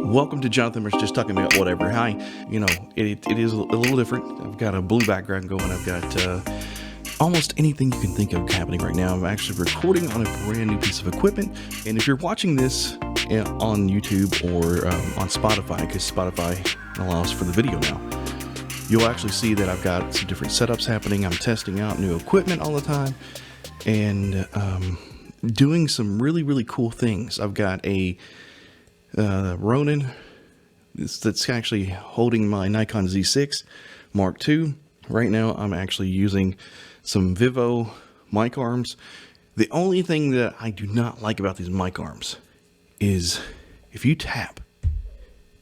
Welcome to Jonathan Mercer Just Talking About Whatever. Hi, it is a little different. I've got a blue background going. I've got almost anything you can think of happening right now. I'm actually recording on a brand new piece of equipment. And if you're watching this on YouTube or on Spotify, because Spotify allows for the video now, you'll actually see that I've got some different setups happening. I'm testing out new equipment all the time and doing some really, really cool things. I've got a Ronin that's actually holding my Nikon Z6 Mark II. Right now I'm actually using some Vivo mic arms. The only thing that I do not like about these mic arms is if you tap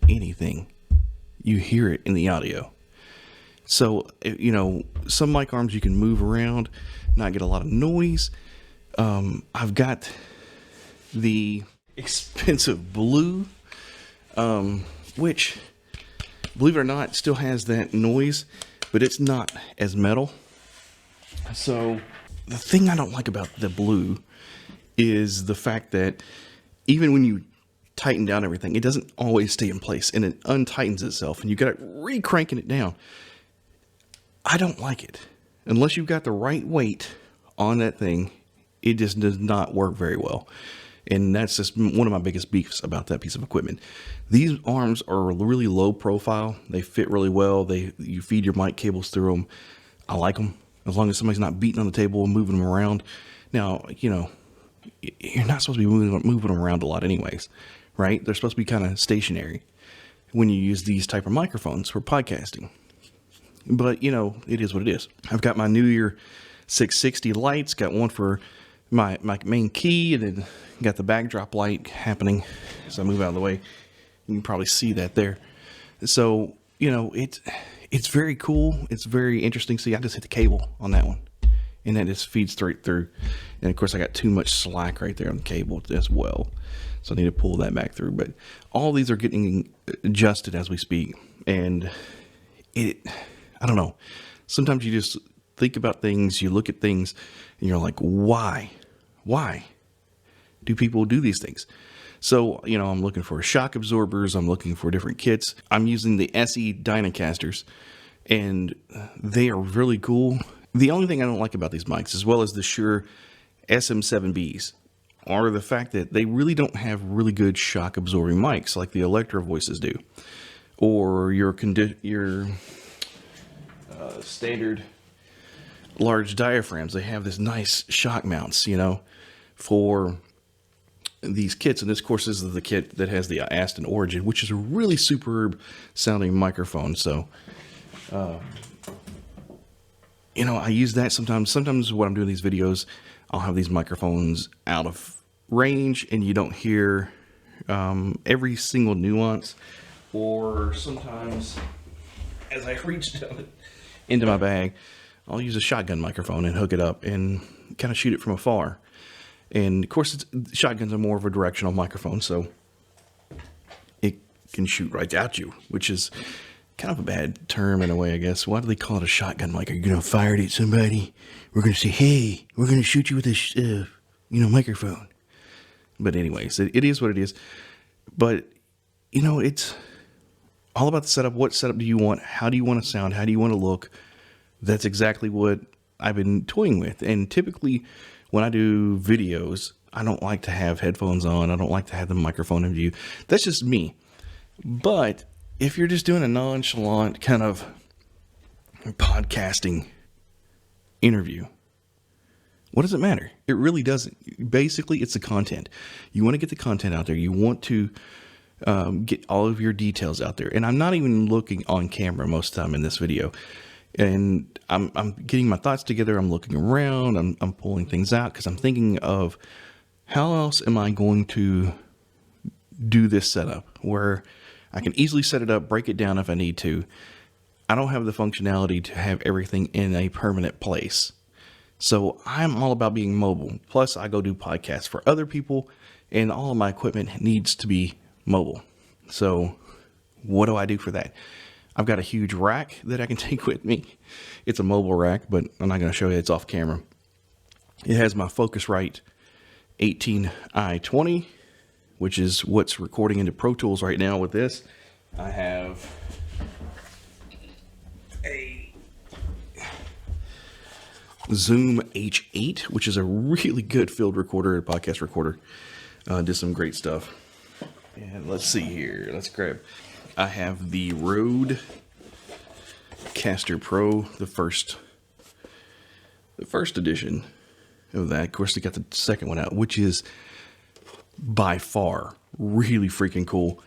anything, you hear it in the audio. So, some mic arms you can move around, not get a lot of noise. I've got the expensive Blue, which, believe it or not, still has that noise, but it's not as metal. So the thing I don't like about the Blue is the fact that even when you tighten down everything, it doesn't always stay in place and it untightens itself and you got to re-cranking it down. I don't like it. Unless you've got the right weight on that thing, it just does not work very well. And that's just one of my biggest beefs about that piece of equipment. These arms are really low profile. They fit really well. You feed your mic cables through them. I like them as long as somebody's not beating on the table and moving them around. Now, you're not supposed to be moving them around a lot anyways, right? They're supposed to be kind of stationary when you use these type of microphones for podcasting. But, it is what it is. I've got my New Year 660 lights, got one for my main key, and then got the backdrop light happening as I move out of the way. You can probably see that there. So, it's very cool. It's very interesting. See, I just hit the cable on that one, and that just feeds straight through. And of course, I got too much slack right there on the cable as well, so I need to pull that back through. But all these are getting adjusted as we speak, and I don't know. Sometimes you just think about things, you look at things, and you're like, why? Why do people do these things? So, I'm looking for shock absorbers. I'm looking for different kits. I'm using the SE Dynacasters, and they are really cool. The only thing I don't like about these mics, as well as the Shure SM7Bs, are the fact that they really don't have really good shock absorbing mics like the Electro Voices do, or your standard large diaphragms. They have this nice shock mounts, for these kits. And this, of course, is the kit that has the Aston Origin, which is a really superb sounding microphone. So, I use that sometimes. Sometimes when I'm doing these videos, I'll have these microphones out of range and you don't hear every single nuance. Or sometimes as I reach down into my bag, I'll use a shotgun microphone and hook it up and kind of shoot it from afar. And of course, shotguns are more of a directional microphone, so it can shoot right at you, which is kind of a bad term in a way, I guess. Why do they call it a shotgun mic? Are you going to fire it at somebody? We're going to say, hey, we're going to shoot you with this, microphone. But anyways, it is what it is. But, it's all about the setup. What setup do you want? How do you want to sound? How do you want to look? That's exactly what I've been toying with. And typically when I do videos, I don't like to have headphones on. I don't like to have the microphone in view. That's just me. But if you're just doing a nonchalant kind of podcasting interview, what does it matter? It really doesn't. Basically, it's the content. You want to get the content out there. You want to get all of your details out there. And I'm not even looking on camera most of the time in this video. And I'm getting my thoughts together. I'm looking around. I'm pulling things out because I'm thinking of how else am I going to do this setup where I can easily set it up, break it down if I need to. I don't have the functionality to have everything in a permanent place. So I'm all about being mobile. Plus, I go do podcasts for other people, and all of my equipment needs to be mobile. So what do I do for that? I've got a huge rack that I can take with me. It's a mobile rack, but I'm not going to show you. It's off camera. It has my Focusrite 18i20 which is what's recording into Pro Tools right now with this. I have a Zoom H8, which is a really good field recorder, podcast recorder. Did some great stuff. And let's see here. Let's grab. I have the Rode Caster Pro, the first edition of that. Of course, they got the second one out, which is by far really freaking cool,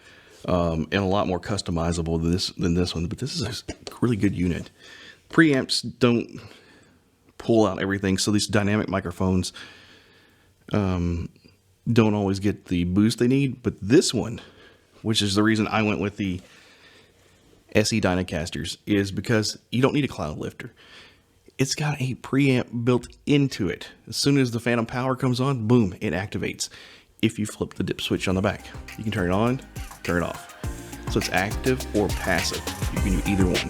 and a lot more customizable than this one. But this is a really good unit. Preamps don't pull out everything, so these dynamic microphones don't always get the boost they need. But this one, which is the reason I went with the SE Dynacasters, is because you don't need a cloud lifter. It's got a preamp built into it. As soon as the phantom power comes on, boom, it activates. If you flip the dip switch on the back, you can turn it on, turn it off. So it's active or passive. You can do either one.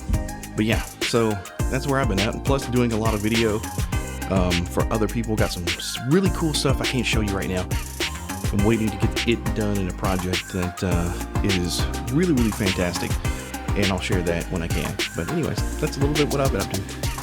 But yeah, so that's where I've been at. Plus doing a lot of video for other people. Got some really cool stuff I can't show you right now. I'm waiting to get it done in a project that is really, really fantastic. And I'll share that when I can. But anyways, that's a little bit what I've been up to.